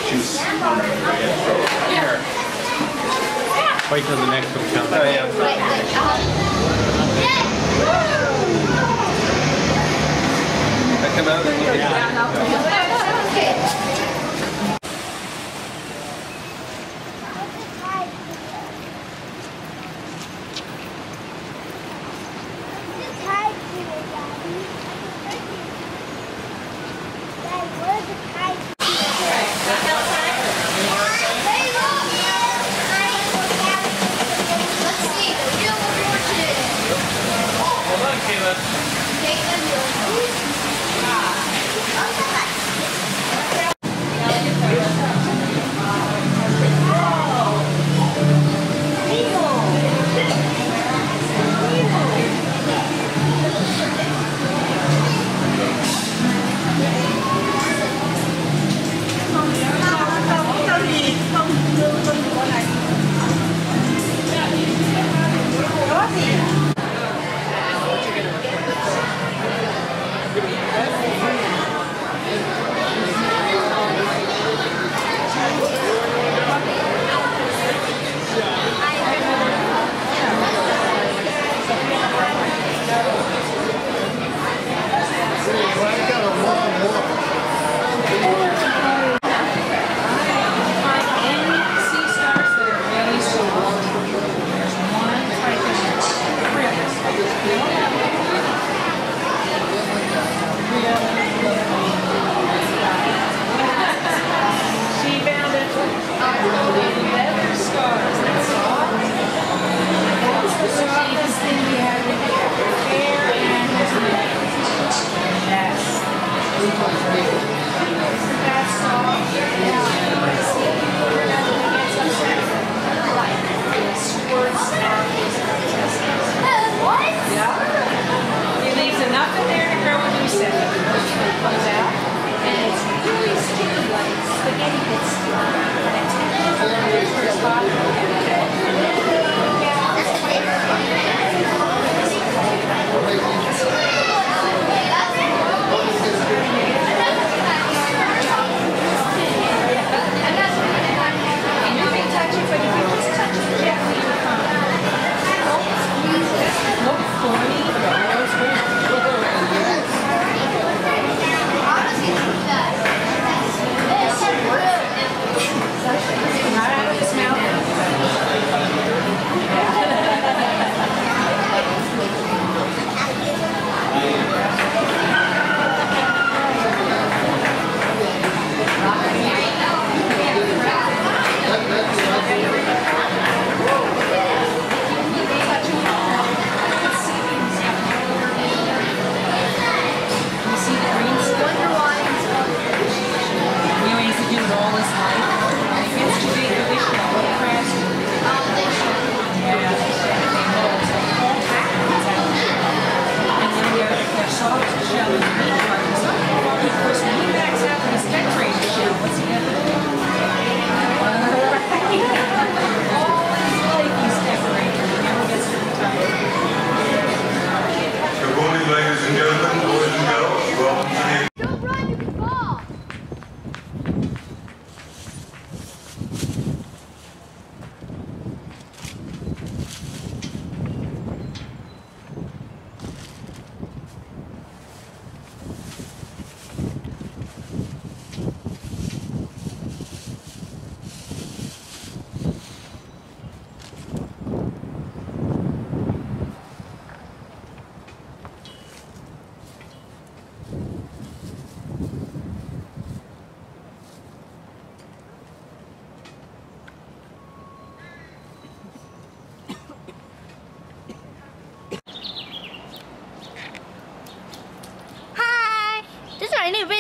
juice. Here. Wait till the next one comes. Oh, yeah. Come out and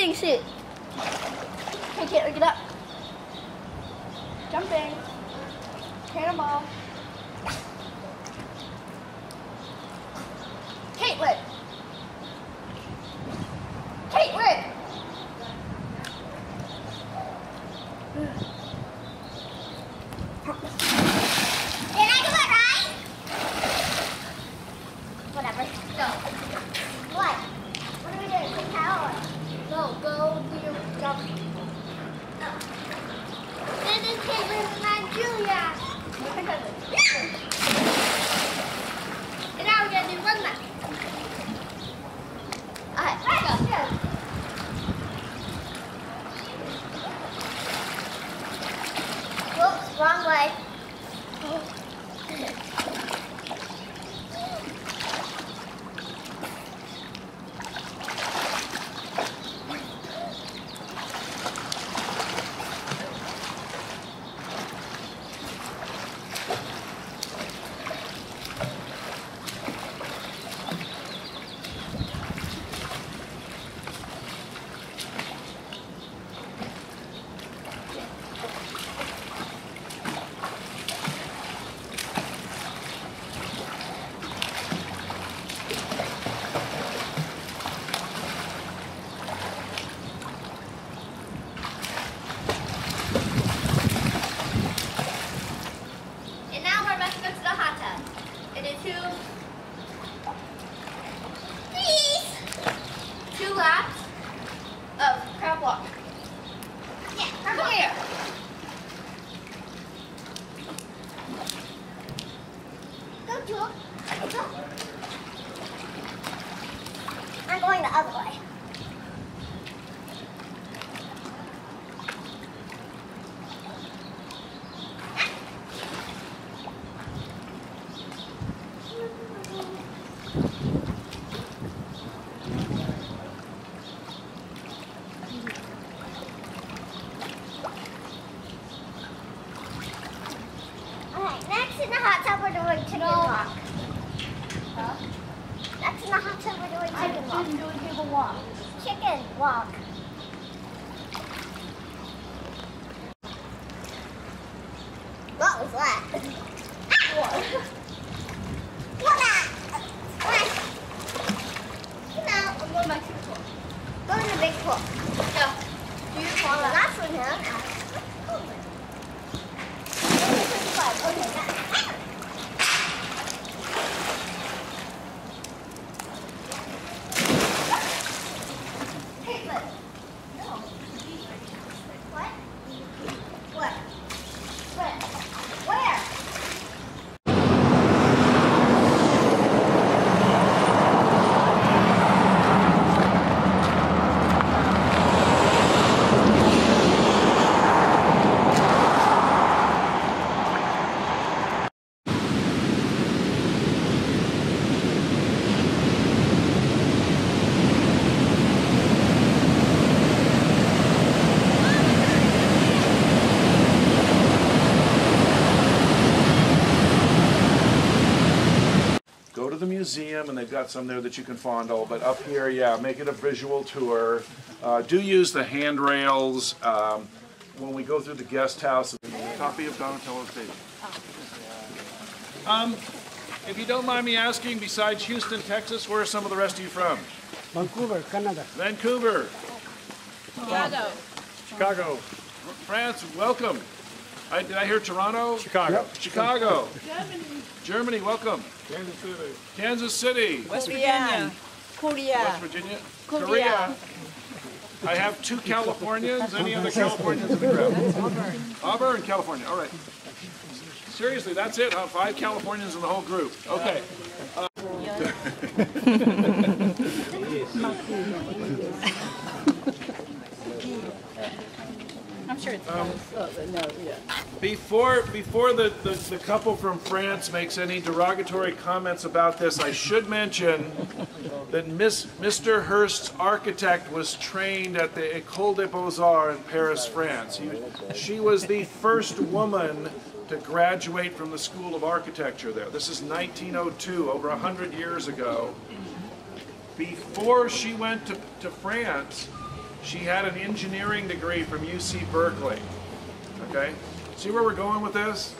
bathing suit. Okay, Kate, look it up. Jumping. Cannonball. Caitlin. Caitlin. Did I do it right? Whatever. Go. What? What are we doing? Quick power. No, go do your jump. No. I'm going the other way. Alright, next in the hot tub we're doing chicken walk. Next in the hot tub we're doing chicken walk. I'm doing chicken walk. Chicken walk. What was that? What? I'm going back to the pool. Go in the big pool. No. Do you fall in that one here? Okay, that. Hey, but no. What? What? Where? Go to the museum, and they've got some there that you can fondle. But up here, yeah, make it a visual tour. Do use the handrails when we go through the guest house. Copy of Donatello's baby. If you don't mind me asking, besides Houston, Texas, where are some of the rest of you from? Vancouver, Canada. Vancouver. Chicago. France, welcome. Did I hear Toronto? Chicago. Chicago. Germany, welcome. Kansas City. Kansas City. West Virginia. Korea. West Virginia. Korea. I have 2 Californians. Any other Californians in the crowd? Auburn, California. All right. Seriously, that's it, huh? 5 Californians in the whole group. Okay. I'm sure it's Before the couple from France makes any derogatory comments about this, I should mention that Mr. Hearst's architect was trained at the École des Beaux-Arts in Paris, France. She was the first woman to graduate from the School of Architecture there. This is 1902, over 100 years ago. Before she went to France, she had an engineering degree from UC Berkeley. Okay? See where we're going with this?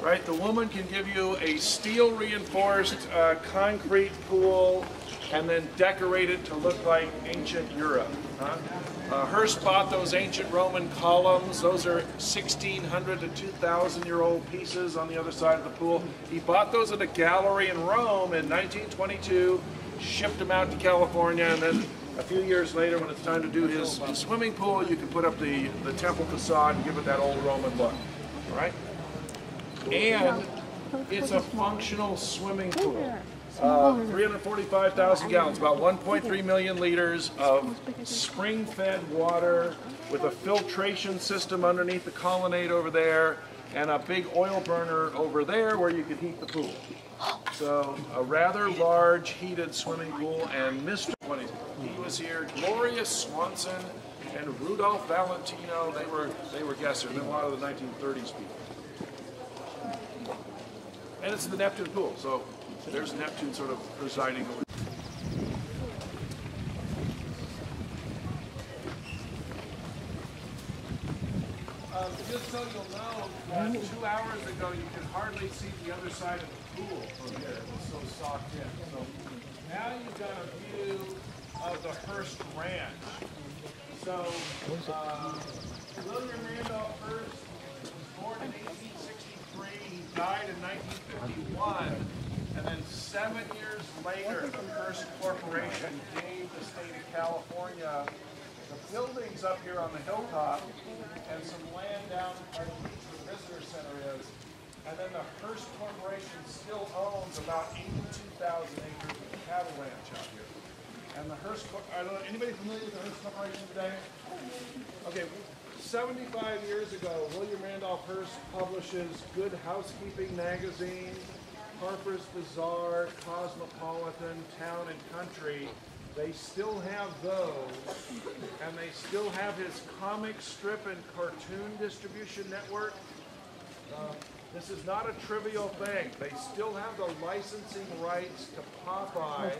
Right? The woman can give you a steel reinforced concrete pool and then decorate it to look like ancient Europe. Hearst bought those ancient Roman columns. Those are 1,600 to 2,000-year-old pieces on the other side of the pool. He bought those at a gallery in Rome in 1922, shipped them out to California, and then a few years later, when it's time to do his swimming pool, you can put up the temple facade and give it that old Roman look. All right? And it's a functional swimming pool. 345,000 gallons, about 1.3 million liters of spring-fed water with a filtration system underneath the colonnade over there and a big oil burner over there where you could heat the pool. So a rather large heated swimming pool, and Mr. He was here, Gloria Swanson and Rudolph Valentino, they were guests here, and then a lot of the 1930s people. And it's the Neptune pool, so there's Neptune sort of presiding over. Just so you'll know, 2 hours ago you could hardly see the other side of the pool from here. It was so socked in. So now you've got a view of the Hearst Ranch. So William Randolph Hearst was born in 1863. He died in 1951. And then 7 years later, the Hearst Corporation gave the state of California the buildings up here on the hilltop and some land down where the visitor center is. And then the Hearst Corporation still owns owns about 82,000 acres of cattle ranch out here. And the Hearst, I don't know, anybody familiar with the Hearst Corporation today? Okay, 75 years ago, William Randolph Hearst publishes Good Housekeeping magazine, Harper's Bazaar, Cosmopolitan, Town and Country. They still have those, and they still have his comic strip and cartoon distribution network. This is not a trivial thing. They still have the licensing rights to Popeye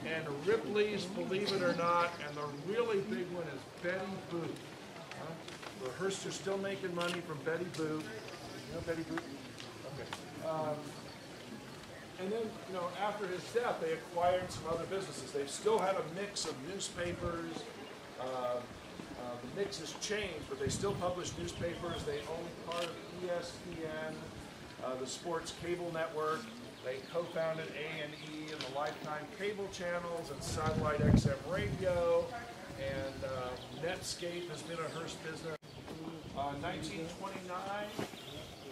and Ripley's Believe It or Not, and the really big one is Betty Boop. The Hearsts are still making money from Betty Boop. You know Betty Boop? Okay. And then, you know, after his death, they acquired some other businesses. They've still had a mix of newspapers. The mix has changed, but they still publish newspapers. They own part of ESPN, the sports cable network. They co-founded A&E and the Lifetime cable channels and Satellite XM radio. And Netscape has been a Hearst business. 1929,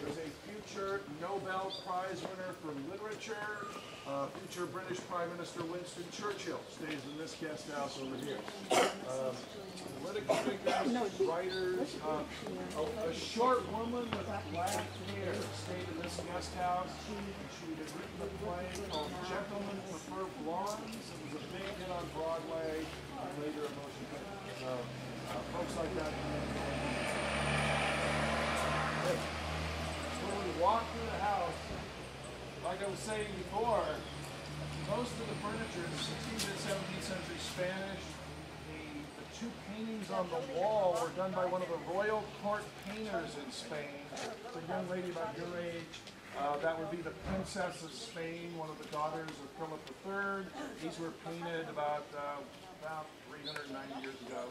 there's a future Nobel Prize winner for literature. Future British Prime Minister Winston Churchill stays in this guest house over here. Political figures, writers, a short woman with black hair stayed in this guest house. She had written a play called Gentlemen Prefer Blondes. It was a big hit on Broadway, later a motion picture. Folks like that. When we walk through the house, like I was saying before, most of the furniture is 16th and 17th century Spanish. The two paintings on the wall were done by one of the royal court painters in Spain. It's a young lady about your age. That would be the Princess of Spain, one of the daughters of Philip III. These were painted about 390 years ago,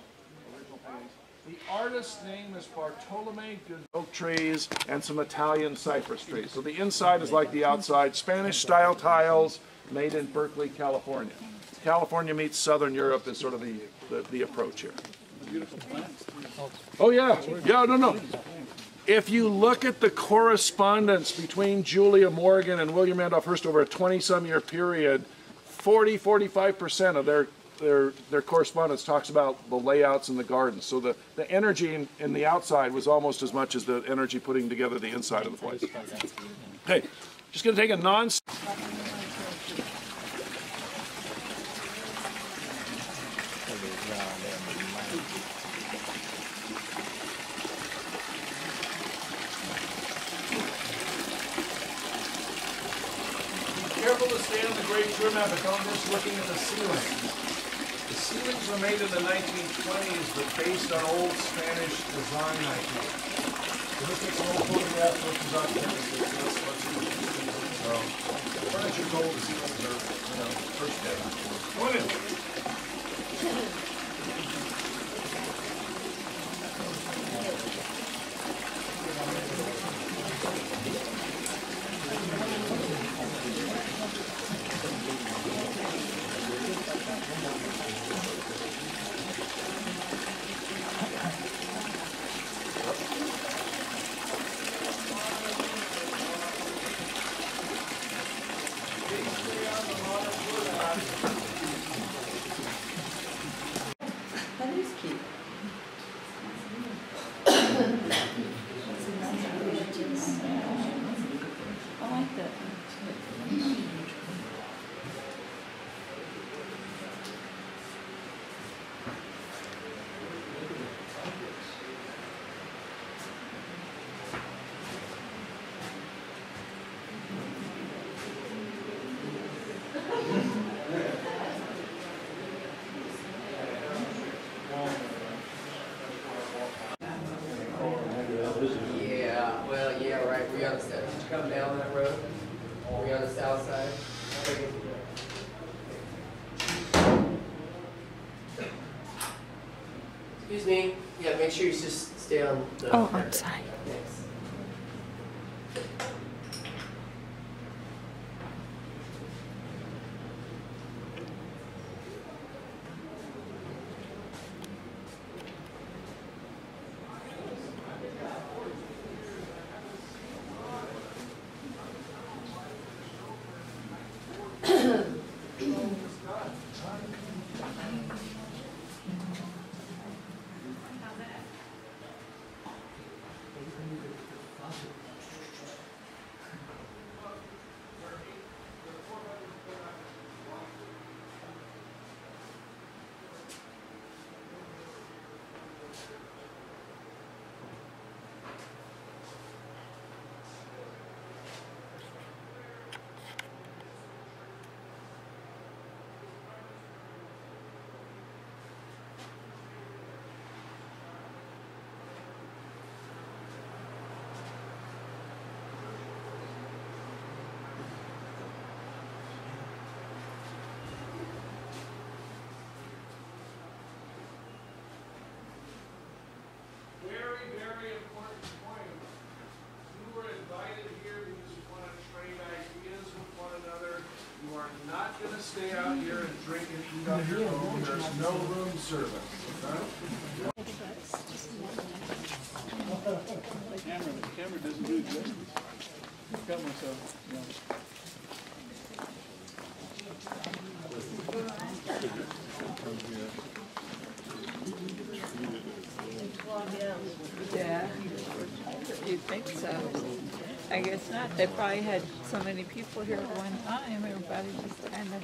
original paintings. The artist's name is Bartolome Gonzalez. Oak trees and some Italian cypress trees. So the inside is like the outside. Spanish-style tiles made in Berkeley, California. California meets Southern Europe is sort of the approach here. Beautiful plants. Oh yeah, no. If you look at the correspondence between Julia Morgan and William Randolph Hearst over a 20-some year period, 45% of their correspondence talks about the layouts in the gardens. So the energy in the outside was almost as much as the energy putting together the inside of the place. Okay, just going to take a careful to stay on the great tour map, but don't miss looking at the ceilings. The ceilings were made in the 1920s, but based on old Spanish design ideas. So let's take some old photographs versus architecture. So, furniture gold ceilings are, first day. Come on in. That is cute. I like that. Yeah, well, yeah, right. We're on the south. Did you come down that road? We're on the south side. Excuse me. Yeah, make sure you just stay on the. Oh, I'm sorry. Thanks. going to stay out here and drink and eat on your own. There's no room service. Okay? The camera doesn't do it justice. I've got myself, Yeah, you'd think so. I guess not. They probably had so many people here at one time, everybody just kind of...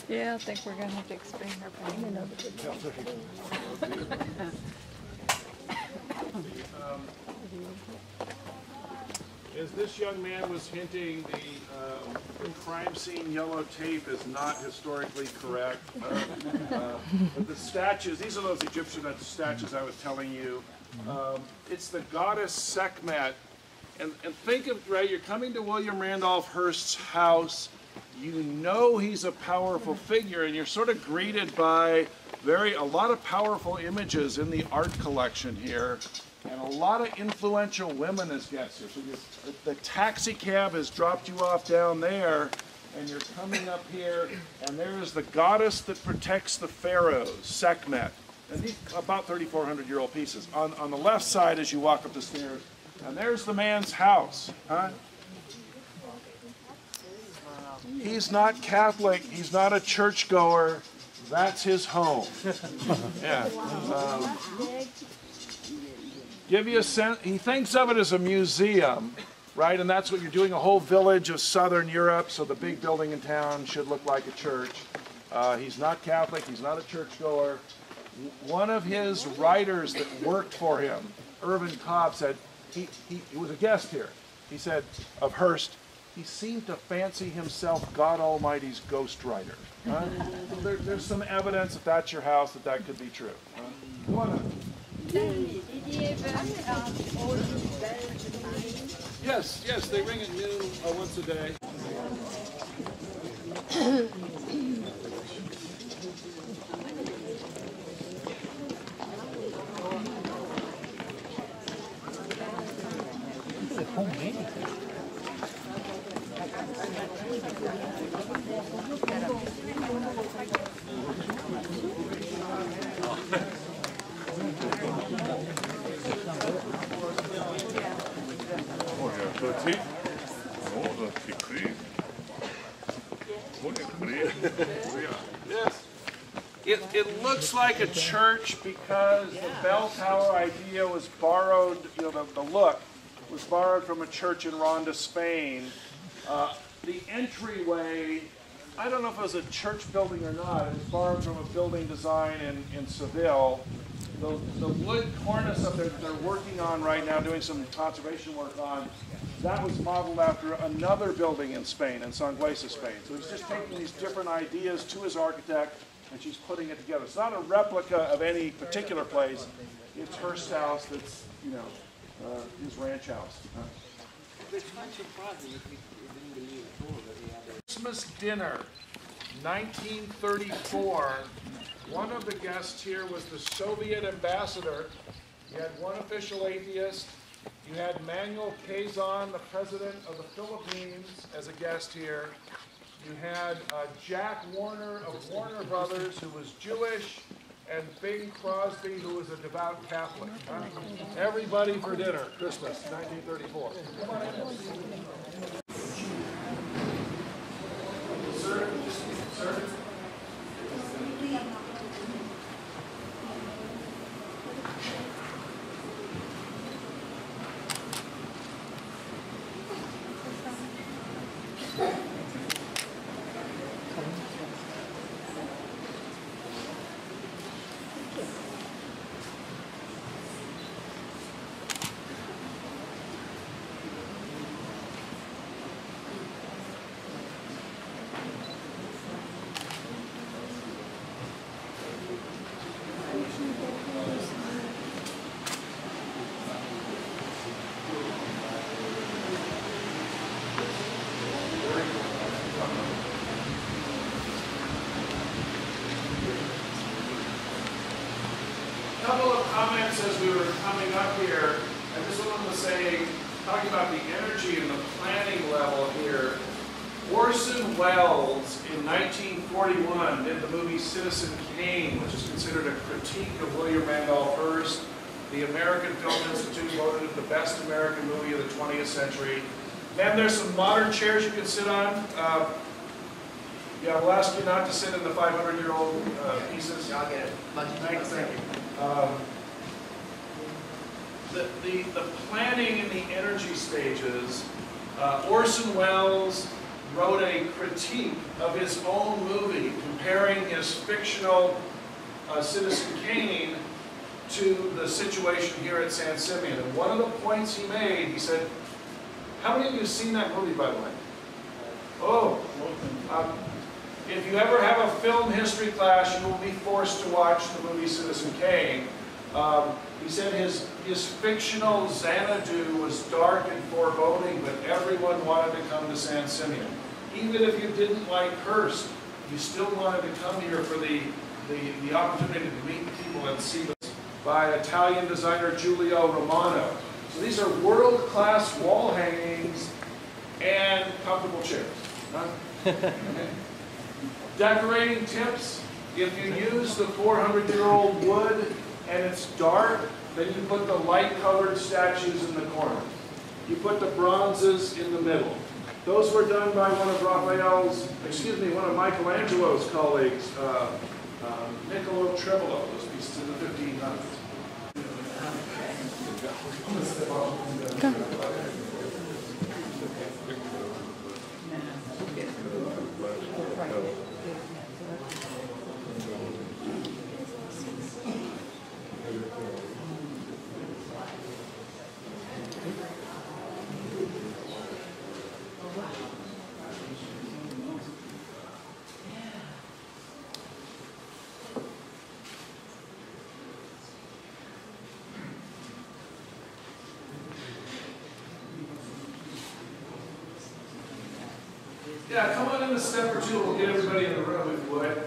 Yeah, I think we're going to have to explain our pain. As this young man was hinting, the crime scene yellow tape is not historically correct. But the statues, these are those Egyptian statues I was telling you. It's the goddess Sekhmet. And think of, right, you're coming to William Randolph Hearst's house. You know he's a powerful figure, and you're sort of greeted by a lot of powerful images in the art collection here. And a lot of influential women as guests here. So the taxi cab has dropped you off down there, and you're coming up here, and there is the goddess that protects the pharaohs, Sekhmet. And these about 3,400-year-old pieces. On the left side as you walk up the stairs, and there's the man's house. Huh? He's not Catholic. He's not a churchgoer. That's his home. Yeah. Give you a sense, he thinks of it as a museum, right? And that's what you're doing, a whole village of southern Europe, so the big building in town should look like a church. He's not Catholic, he's not a churchgoer. One of his writers that worked for him, Irvin Cobb, said, he was a guest here. He said of Hearst, he seemed to fancy himself God Almighty's ghostwriter. There's some evidence if that's your house that could be true. Come on up. Yes, they ring at noon once a day. Yes. It looks like a church because the bell tower idea was borrowed, the look was borrowed from a church in Ronda, Spain. The entryway, I don't know if it was a church building or not, it was borrowed from a building design in Seville. The wood cornice up there that they're working on right now, doing some conservation work on, that was modeled after another building in Spain, in Sangüesa, Spain. So he's just taking these different ideas to his architect, and she's putting it together. It's not a replica of any particular place. It's Hearst's house that's, his ranch house. Christmas dinner, 1934. One of the guests here was the Soviet ambassador. You had one official atheist. You had Manuel Quezon, the president of the Philippines, as a guest here. You had Jack Warner of Warner Brothers, who was Jewish, and Bing Crosby, who was a devout Catholic. Everybody for dinner, Christmas, 1934. Sir? Sir? Couple of comments as we were coming up here, and this one was saying, talking about the energy and the planning level here. Orson Welles in 1941 did the movie Citizen Kane, which is considered a critique of William Randolph Hearst. The American Film Institute voted it the best American movie of the 20th century. Then there's some modern chairs you can sit on. Yeah, we'll ask you not to sit in the 500-year-old pieces. Y'all get it. Thank you. The planning and the energy stages, Orson Welles wrote a critique of his own movie, comparing his fictional Citizen Kane to the situation here at San Simeon. And one of the points he made, he said, how many of you have seen that movie, by the way? Oh, if you ever have a film history class, you will be forced to watch the movie Citizen Kane. He said his fictional Xanadu was dark and foreboding, but everyone wanted to come to San Simeon. Even if you didn't like Hearst, you still wanted to come here for the opportunity to meet people and see this by Italian designer Giulio Romano. So these are world-class wall hangings and comfortable chairs. Huh? Okay. Decorating tips: if you use the 400-year-old wood and it's dark, then you put the light-colored statues in the corner. You put the bronzes in the middle. Those were done by one of Michelangelo's colleagues, Niccolo Tremolo, those pieces in the 1500s. Yeah, come on in a step or two. We'll get everybody in the room if you would.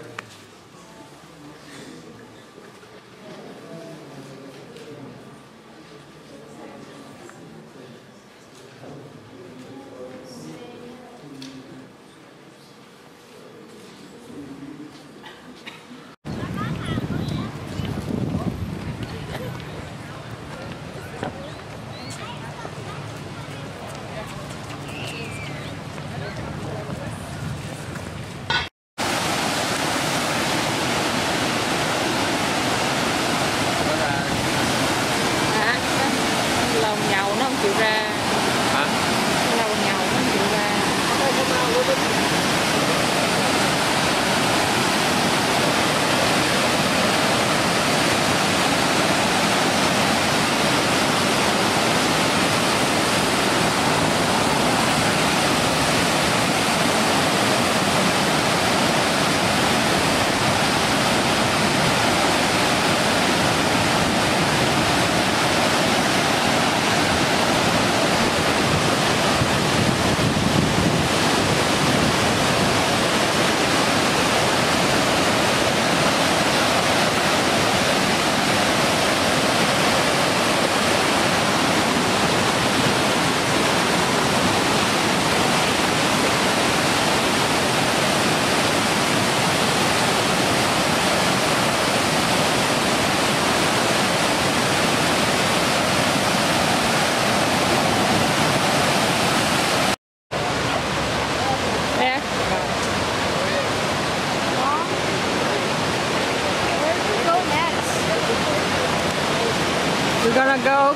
We're gonna go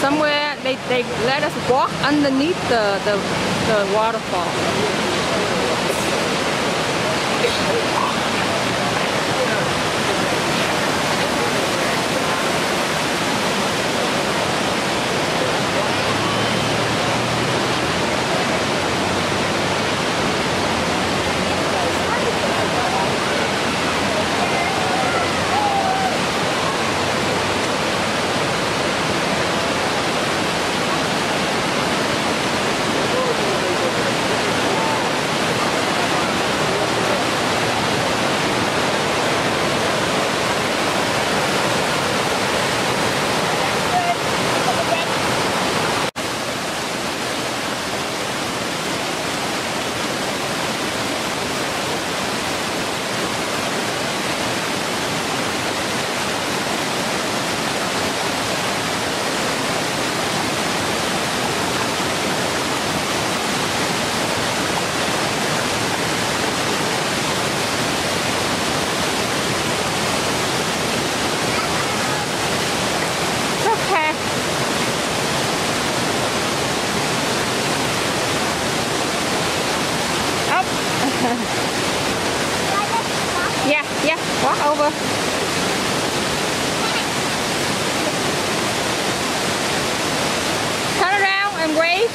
somewhere. They let us walk underneath the waterfall. over. Turn around and wave.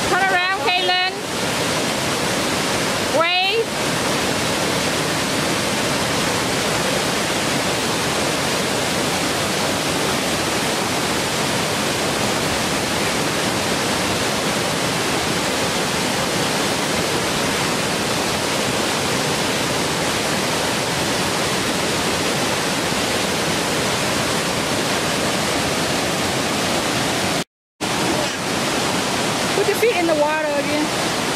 Turn around, Kaylin. Wave. Put your feet in the water again.